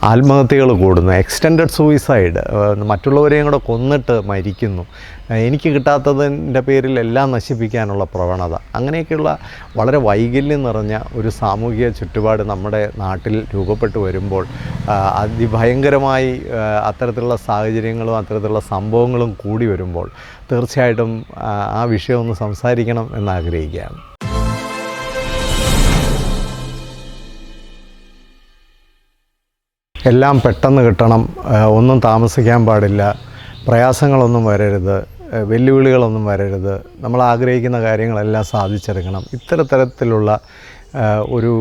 ആത്മഹത്യകൾ കൂടുന്നു, extended suicide, മറ്റുള്ളവരെയും കൂടെ കൊന്നിട്ട് മരിക്കുന്നു, എനിക്ക് കിട്ടാത്തതിൻ്റെ പേരിൽ എല്ലാം നശിപ്പിക്കാനുള്ള പ്രവണത, അങ്ങനെയൊക്കെയുള്ള വളരെ വൈകല്യം നിറഞ്ഞ ഒരു സാമൂഹിക ചുറ്റുപാട് നമ്മുടെ നാട്ടിൽ രൂപപ്പെട്ടു വരുമ്പോൾ അതിഭയങ്കരമായി അത്തരത്തിലുള്ള സാഹചര്യങ്ങളും അത്തരത്തിലുള്ള സംഭവങ്ങളും കൂടി വരുമ്പോൾ തീർച്ചയായിട്ടും ആ വിഷയം ഒന്ന് സംസാരിക്കണം എന്നാഗ്രഹിക്കുകയാണ്. എല്ലാം പെട്ടെന്ന് കിട്ടണം, ഒന്നും താമസിക്കാൻ പാടില്ല, പ്രയാസങ്ങളൊന്നും വരരുത്, വെല്ലുവിളികളൊന്നും വരരുത്, നമ്മൾ ആഗ്രഹിക്കുന്ന കാര്യങ്ങളെല്ലാം സാധിച്ചെടുക്കണം. ഇത്തരത്തിലുള്ള ഒരു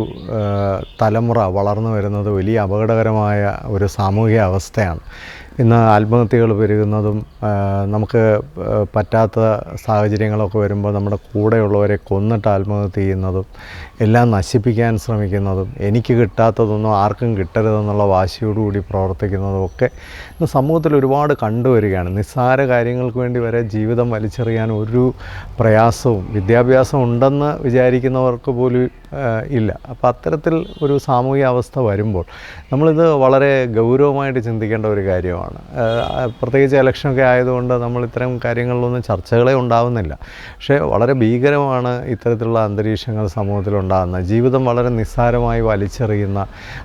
തലമുറ വളർന്നു വരുന്നത് വലിയ അപകടകരമായ ഒരു സാമൂഹിക അവസ്ഥയാണ്. ഇന്ന് ആത്മഹത്യകൾ പെരുകുന്നതും നമുക്ക് പറ്റാത്ത സാഹചര്യങ്ങളൊക്കെ വരുമ്പോൾ നമ്മുടെ കൂടെയുള്ളവരെ കൊന്നിട്ട് ആത്മഹത്യ ചെയ്യുന്നതും എല്ലാം നശിപ്പിക്കാൻ ശ്രമിക്കുന്നതും എനിക്ക് കിട്ടാത്തതൊന്നും ആർക്കും കിട്ടരുതെന്നുള്ള വാശിയോടുകൂടി പ്രവർത്തിക്കുന്നതും ഒക്കെ ഇന്ന് സമൂഹത്തിൽ ഒരുപാട് കണ്ടുവരികയാണ്. നിസ്സാര കാര്യങ്ങൾക്ക് വേണ്ടി വരെ ജീവിതം വലിച്ചെറിയാൻ ഒരു പ്രയാസവും വിദ്യാഭ്യാസം ഉണ്ടെന്ന് വിചാരിക്കുന്നവർക്ക് പോലും ഇല്ല. അപ്പോൾ അത്തരത്തിൽ ഒരു സാമൂഹിക അവസ്ഥ വരുമ്പോൾ നമ്മളിത് വളരെ ഗൗരവമായിട്ട് ചിന്തിക്കേണ്ട ഒരു കാര്യമാണ്. പ്രത്യേകിച്ച് ഇലക്ഷനൊക്കെ ആയതുകൊണ്ട് നമ്മൾ ഇത്തരം കാര്യങ്ങളിലൊന്നും ചർച്ചകളെ ഉണ്ടാവുന്നില്ല. പക്ഷേ വളരെ ഭീകരമാണ് ഇത്തരത്തിലുള്ള അന്തരീക്ഷങ്ങൾ സമൂഹത്തിലുണ്ടാകുന്നത്. ജീവിതം വളരെ നിസ്സാരമായി വലിച്ചെറിയുന്ന,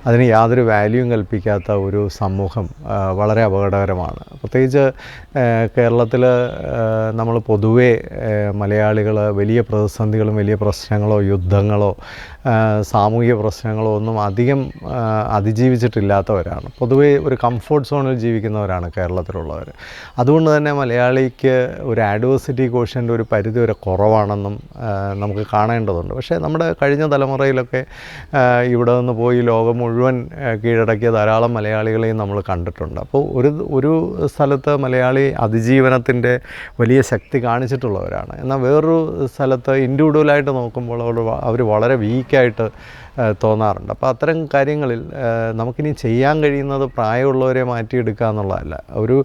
അതിന് യാതൊരു വാല്യൂവും കൽപ്പിക്കാത്ത ഒരു സമൂഹം വളരെ അപകടകരമാണ്. പ്രത്യേകിച്ച് കേരളത്തിൽ നമ്മൾ പൊതുവേ മലയാളികൾ വലിയ പ്രതിസന്ധികളും വലിയ പ്രശ്നങ്ങളോ യുദ്ധങ്ങളോ സാമൂഹിക പ്രശ്നങ്ങളോ ഒന്നും അധികം അതിജീവിച്ചിട്ടില്ലാത്തവരാണ്. പൊതുവേ ഒരു കംഫോർട്ട് സോണിൽ ജീവിക്കുന്നവരാണ് കേരളത്തിലുള്ളവർ. അതുകൊണ്ട് തന്നെ മലയാളിക്ക് ഒരു ആഡ്വേഴ്സിറ്റി കോഷ്യൻ്റ് ഒരു പരിധി വരെ കുറവാണെന്നും നമുക്ക് കാണേണ്ടതുണ്ട്. പക്ഷേ നമ്മുടെ കഴിഞ്ഞ തലമുറയിലൊക്കെ ഇവിടെ നിന്ന് പോയി ലോകം മുഴുവൻ കീഴടക്കിയ ധാരാളം മലയാളികളെയും നമ്മൾ കണ്ടിട്ടുണ്ട്. അപ്പോൾ ഒരു സ്ഥലത്ത് മലയാളി അതിജീവനത്തിൻ്റെ വലിയ ശക്തി കാണിച്ചിട്ടുള്ളവരാണ്. എന്നാൽ വേറൊരു സ്ഥലത്ത് ഇൻഡിവിജ്വലായിട്ട് നോക്കുമ്പോൾ അവർ വളരെ വീക്കായിട്ട് തോന്നാറുണ്ട്. അപ്പോൾ അത്തരം കാര്യങ്ങളിൽ നമുക്കിനി ചെയ്യാൻ കഴിയുന്നത് പ്രായമുള്ളവരെ മാറ്റിയെടുക്കുക എന്നുള്ളതല്ല. ഒരു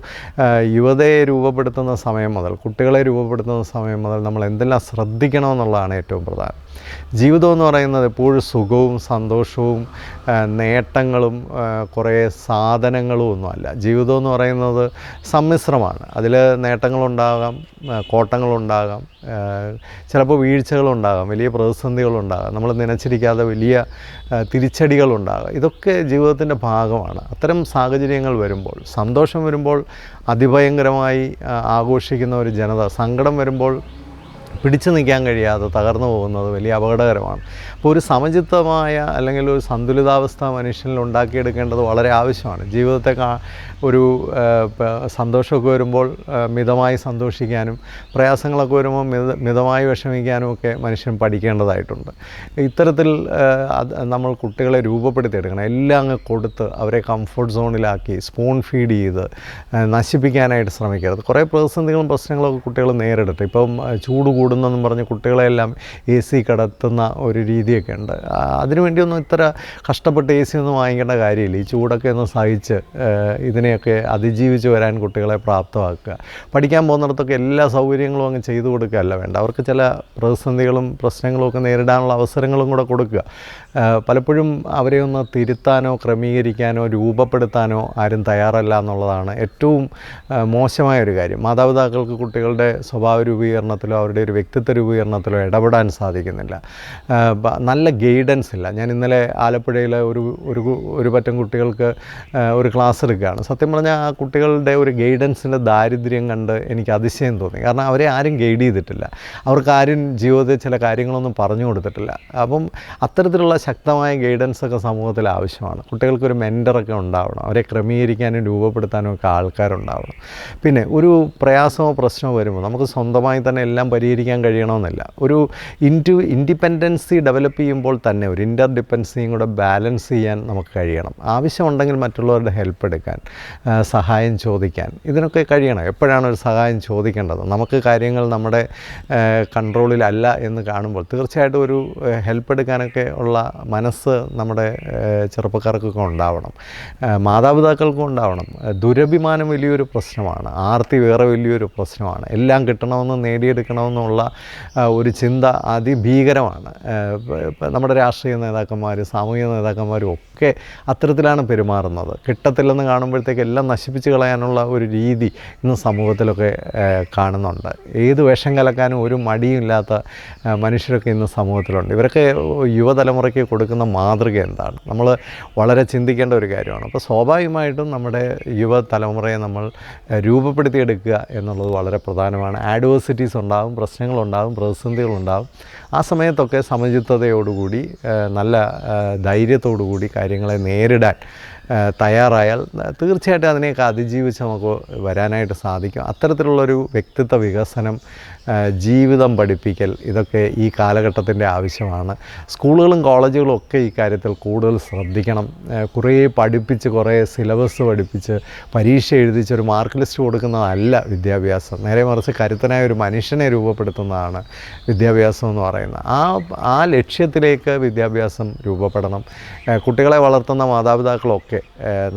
യുവതയെ രൂപപ്പെടുത്തുന്ന സമയം മുതൽ, കുട്ടികളെ രൂപപ്പെടുത്തുന്ന സമയം മുതൽ നമ്മൾ എന്തെല്ലാം ശ്രദ്ധിക്കണമെന്നുള്ളതാണ് ഏറ്റവും പ്രധാനം. ജീവിതം എന്ന് പറയുന്നത് എപ്പോഴും സുഖവും സന്തോഷവും നേട്ടങ്ങളും കുറേ സാധനങ്ങളും ഒന്നുമല്ല. ജീവിതം എന്ന് പറയുന്നത് സമ്മിശ്രമാണ്. അതിൽ നേട്ടങ്ങളുണ്ടാകാം, കോട്ടങ്ങളുണ്ടാകാം, ചിലപ്പോൾ വീഴ്ചകളുണ്ടാകാം, വലിയ പ്രതിസന്ധികളുണ്ടാകാം, നമ്മൾ നനച്ചിരിക്കാതെ വലിയ തിരിച്ചടികളുണ്ടാകാം. ഇതൊക്കെ ജീവിതത്തിൻ്റെ ഭാഗമാണ്. അത്തരം സാഹചര്യങ്ങൾ വരുമ്പോൾ, സന്തോഷം വരുമ്പോൾ അതിഭയങ്കരമായി ആഘോഷിക്കുന്ന ഒരു ജനത, സങ്കടം വരുമ്പോൾ പിടിച്ചു നിൽക്കാൻ കഴിയാതെ തകർന്നു പോകുന്നത് വലിയ അപകടകരമാണ്. അപ്പോൾ ഒരു സമചിത്തമായ അല്ലെങ്കിൽ ഒരു സന്തുലിതാവസ്ഥ മനുഷ്യനിൽ ഉണ്ടാക്കിയെടുക്കേണ്ടത് വളരെ ആവശ്യമാണ്. ജീവിതത്തെ ഒരു സന്തോഷമൊക്കെ വരുമ്പോൾ മിതമായി സന്തോഷിക്കാനും പ്രയാസങ്ങളൊക്കെ വരുമ്പോൾ മിതമായി വിഷമിക്കാനും ഒക്കെ മനുഷ്യൻ പഠിക്കേണ്ടതായിട്ടുണ്ട്. ഇത്തരത്തിൽ നമ്മൾ കുട്ടികളെ രൂപപ്പെടുത്തിയെടുക്കണം. എല്ലാം അങ്ങ് കൊടുത്ത് അവരെ കംഫർട്ട് സോണിലാക്കി സ്പൂൺ ഫീഡ് ചെയ്ത് നശിപ്പിക്കാനായിട്ട് ശ്രമിക്കരുത്. കുറേ പ്രതിസന്ധികളും പ്രശ്നങ്ങളൊക്കെ കുട്ടികൾ നേരിടട്ടെ. ഇപ്പം ചൂട് കൂടുന്നെന്നും പറഞ്ഞ് കുട്ടികളെല്ലാം AC കടത്തുന്ന ഒരു രീതിയൊക്കെ ഉണ്ട്. അതിനുവേണ്ടിയൊന്നും ഇത്ര കഷ്ടപ്പെട്ട് AC ഒന്നും വാങ്ങിക്കേണ്ട കാര്യമില്ല. ഈ ചൂടൊക്കെ ഒന്ന് സഹിച്ച് ഇതിനെയൊക്കെ അതിജീവിച്ച് വരാൻ കുട്ടികളെ പ്രാപ്തമാക്കുക. പഠിക്കാൻ പോകുന്നിടത്തൊക്കെ എല്ലാ സൗകര്യങ്ങളും അങ്ങ് ചെയ്തു കൊടുക്കുകയല്ല വേണ്ട. അവർക്ക് ചില പ്രതിസന്ധികളും പ്രശ്നങ്ങളും ഒക്കെ നേരിടാനുള്ള അവസരങ്ങളും കൂടെ കൊടുക്കുക. പലപ്പോഴും അവരെ ഒന്ന് തിരുത്താനോ ക്രമീകരിക്കാനോ രൂപപ്പെടുത്താനോ ആരും തയ്യാറല്ല എന്നുള്ളതാണ് ഏറ്റവും മോശമായൊരു കാര്യം. മാതാപിതാക്കൾക്ക് കുട്ടികളുടെ സ്വഭാവ രൂപീകരണത്തിലോ അവരുടെ ഒരു വ്യക്തിത്വ രൂപീകരണത്തിലോ ഇടപെടാൻ സാധിക്കുന്നില്ല. നല്ല ഗൈഡൻസ് ഇല്ല. ഞാൻ ഇന്നലെ ആലപ്പുഴയിലെ ഒരു പറ്റം കുട്ടികൾക്ക് ഒരു ക്ലാസ് എടുക്കുകയാണ്. സത്യം പറഞ്ഞാൽ ആ കുട്ടികളുടെ ഒരു ഗൈഡൻസിൻ്റെ ദാരിദ്ര്യം കണ്ട് എനിക്ക് അതിശയം തോന്നി. കാരണം അവരെ ആരും ഗൈഡ് ചെയ്തിട്ടില്ല, അവർക്കാരും ജീവിതത്തിൽ ചില കാര്യങ്ങളൊന്നും പറഞ്ഞു കൊടുത്തിട്ടില്ല. അപ്പം അത്തരത്തിലുള്ള ശക്തമായ ഗൈഡൻസൊക്കെ സമൂഹത്തിൽ ആവശ്യമാണ്. കുട്ടികൾക്കൊരു മെൻറ്ററൊക്കെ ഉണ്ടാവണം, അവരെ ക്രമീകരിക്കാനും രൂപപ്പെടുത്താനും ഒക്കെ ആൾക്കാരുണ്ടാവണം. പിന്നെ ഒരു പ്രയാസമോ പ്രശ്നമോ വരുമ്പോൾ നമുക്ക് സ്വന്തമായി തന്നെ എല്ലാം പരിഹരിക്കാൻ കഴിയണമെന്നില്ല. ഒരു ഇൻഡിപെൻഡൻസി ഡെവലപ്പ് ചെയ്യുമ്പോൾ തന്നെ ഒരു ഇൻ്റർ ഡിപ്പെൻഡൻസിയും കൂടെ ബാലൻസ് ചെയ്യാൻ നമുക്ക് കഴിയണം. ആവശ്യമുണ്ടെങ്കിൽ മറ്റുള്ളവരുടെ ഹെൽപ്പ് എടുക്കാൻ, സഹായം ചോദിക്കാൻ, ഇതിനൊക്കെ കഴിയണം. എപ്പോഴാണ് ഒരു സഹായം ചോദിക്കേണ്ടത്? നമുക്ക് കാര്യങ്ങൾ നമ്മുടെ കൺട്രോളിലല്ല എന്ന് കാണുമ്പോൾ തീർച്ചയായിട്ടും ഒരു ഹെൽപ്പ് എടുക്കാനൊക്കെ ഉള്ള മനസ്സ് നമ്മുടെ ചെറുപ്പക്കാർക്കൊക്കെ ഉണ്ടാവണം, മാതാപിതാക്കൾക്കും ഉണ്ടാവണം. ദുരഭിമാനം വലിയൊരു പ്രശ്നമാണ്, ആർത്തി വേറെ വലിയൊരു പ്രശ്നമാണ്. എല്ലാം കിട്ടണമെന്ന് നേടിയെടുക്കണമെന്നുള്ള ഒരു ചിന്ത അതിഭീകരമാണ്. ഇപ്പം നമ്മുടെ രാഷ്ട്രീയ നേതാക്കന്മാരും സാമൂഹിക നേതാക്കന്മാരും ഒക്കെ അത്തരത്തിലാണ് പെരുമാറുന്നത്. കിട്ടത്തില്ലെന്ന് കാണുമ്പോഴത്തേക്ക് എല്ലാം നശിപ്പിച്ച് കളയാനുള്ള ഒരു രീതി ഇന്ന് സമൂഹത്തിലൊക്കെ കാണുന്നുണ്ട്. ഏത് വേഷം കലക്കാനും ഒരു മടിയും ഇല്ലാത്ത മനുഷ്യരൊക്കെ ഇന്ന് സമൂഹത്തിലുണ്ട്. ഇവരൊക്കെ യുവതലമുറയ്ക്ക് കൊടുക്കുന്ന മാതൃക എന്താണ്? നമ്മൾ വളരെ ചിന്തിക്കേണ്ട ഒരു കാര്യമാണ്. അപ്പോൾ സ്വാഭാവികമായിട്ടും നമ്മുടെ യുവതലമുറയെ നമ്മൾ രൂപപ്പെടുത്തിയെടുക്കുക എന്നുള്ളത് വളരെ പ്രധാനമാണ്. ആഡ്വേഴ്സിറ്റീസ് ഉണ്ടാകും, പ്രശ്നങ്ങളുണ്ടാകും, പ്രതിസന്ധികളുണ്ടാകും. ആ സമയത്തൊക്കെ സമചിത്തതയോടുകൂടി നല്ല ധൈര്യത്തോടു കൂടി കാര്യങ്ങളെ നേരിടാൻ തയ്യാറായാൽ തീർച്ചയായിട്ടും അതിനെയൊക്കെ അതിജീവിച്ച് നമുക്ക് വരാനായിട്ട് സാധിക്കും. അത്തരത്തിലുള്ളൊരു വ്യക്തിത്വ വികസനം, ജീവിതം പഠിപ്പിക്കൽ, ഇതൊക്കെ ഈ കാലഘട്ടത്തിൻ്റെ ആവശ്യമാണ്. സ്കൂളുകളും കോളേജുകളും ഒക്കെ ഈ കാര്യത്തിൽ കൂടുതൽ ശ്രദ്ധിക്കണം. കുറേ പഠിപ്പിച്ച്, കുറേ സിലബസ് പഠിപ്പിച്ച്, പരീക്ഷ എഴുതിച്ചൊരു മാർക്ക് ലിസ്റ്റ് കൊടുക്കുന്നതല്ല വിദ്യാഭ്യാസം. നേരെ മറിച്ച് കരുത്തനായ ഒരു മനുഷ്യനെ രൂപപ്പെടുത്തുന്നതാണ് വിദ്യാഭ്യാസം എന്ന് പറയുന്നത്. ആ ലക്ഷ്യത്തിലേക്ക് വിദ്യാഭ്യാസം രൂപപ്പെടണം. കുട്ടികളെ വളർത്തുന്ന മാതാപിതാക്കളൊക്കെ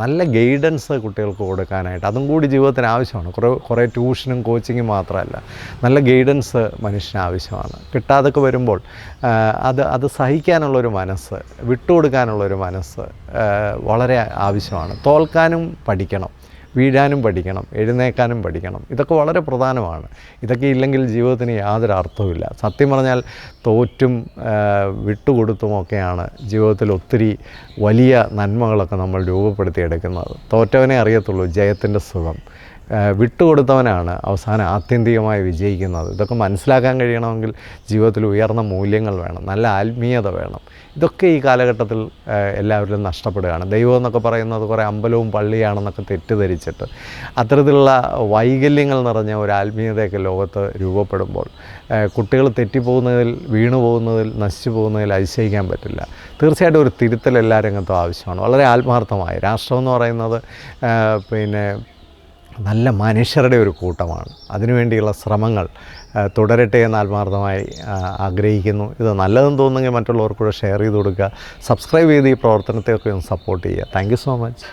നല്ല ഗൈഡൻസ് കുട്ടികൾക്ക് കൊടുക്കാനായിട്ട്, അതും കൂടി ജീവിതത്തിന് ആവശ്യമാണ്. കുറേ ട്യൂഷനും കോച്ചിങ്ങും മാത്രമല്ല, നല്ല ഗൈഡൻസ് മനുഷ്യന് ആവശ്യമാണ്. കിട്ടാതൊക്കെ വരുമ്പോൾ അത് സഹിക്കാനുള്ളൊരു മനസ്സ്, വിട്ടുകൊടുക്കാനുള്ളൊരു മനസ്സ് വളരെ ആവശ്യമാണ്. തോൽക്കാനും പഠിക്കണം, വീഴാനും പഠിക്കണം, എഴുന്നേക്കാനും പഠിക്കണം. ഇതൊക്കെ വളരെ പ്രധാനമാണ്. ഇതൊക്കെ ഇല്ലെങ്കിൽ ജീവിതത്തിന് യാതൊരു അർത്ഥവുമില്ല. സത്യം പറഞ്ഞാൽ തോറ്റും വിട്ടുകൊടുത്തുമൊക്കെയാണ് ജീവിതത്തിൽ ഒത്തിരി വലിയ നന്മകളൊക്കെ നമ്മൾ രൂപപ്പെടുത്തിയെടുക്കുന്നത്. തോറ്റവനെ അറിയത്തുള്ളൂ ജയത്തിൻ്റെ സുഖം. വിട്ടുകൊടുത്തവനാണ് അവസാനം ആത്യന്തികമായി വിജയിക്കുന്നത്. ഇതൊക്കെ മനസ്സിലാക്കാൻ കഴിയണമെങ്കിൽ ജീവിതത്തിൽ ഉയർന്ന മൂല്യങ്ങൾ വേണം, നല്ല ആത്മീയത വേണം. ഇതൊക്കെ ഈ കാലഘട്ടത്തിൽ എല്ലാവരിലും നഷ്ടപ്പെടുകയാണ്. ദൈവം എന്നൊക്കെ പറയുന്നത് കുറേ അമ്പലവും പള്ളിയാണെന്നൊക്കെ തെറ്റിദ്ധരിച്ചിട്ട് അത്തരത്തിലുള്ള വൈകല്യങ്ങൾ നിറഞ്ഞ ഒരു ആത്മീയതയൊക്കെ ലോകത്ത് രൂപപ്പെടുമ്പോൾ കുട്ടികൾ തെറ്റിപ്പോകുന്നതിൽ, വീണു പോകുന്നതിൽ, നശിച്ചു പോകുന്നതിൽ അതിശയിക്കാൻ പറ്റില്ല. തീർച്ചയായിട്ടും ഒരു തിരുത്തൽ എല്ലാ രംഗത്തും ആവശ്യമാണ്, വളരെ ആത്മാർത്ഥമായി. രാഷ്ട്രമെന്ന് പറയുന്നത് നല്ല മനുഷ്യരുടെ ഒരു കൂട്ടമാണ്. അതിനുവേണ്ടിയുള്ള ശ്രമങ്ങൾ തുടരട്ടെ എന്ന് ആത്മാർത്ഥമായി ആഗ്രഹിക്കുന്നു. ഇത് നല്ലതെന്ന് തോന്നുമെങ്കിൽ മറ്റുള്ളവർക്കൂടെ ഷെയർ ചെയ്ത് കൊടുക്കുക. സബ്സ്ക്രൈബ് ചെയ്ത് ഈ പ്രവർത്തനത്തെയൊക്കെ ഒന്ന് സപ്പോർട്ട് ചെയ്യുക. Thank you so much.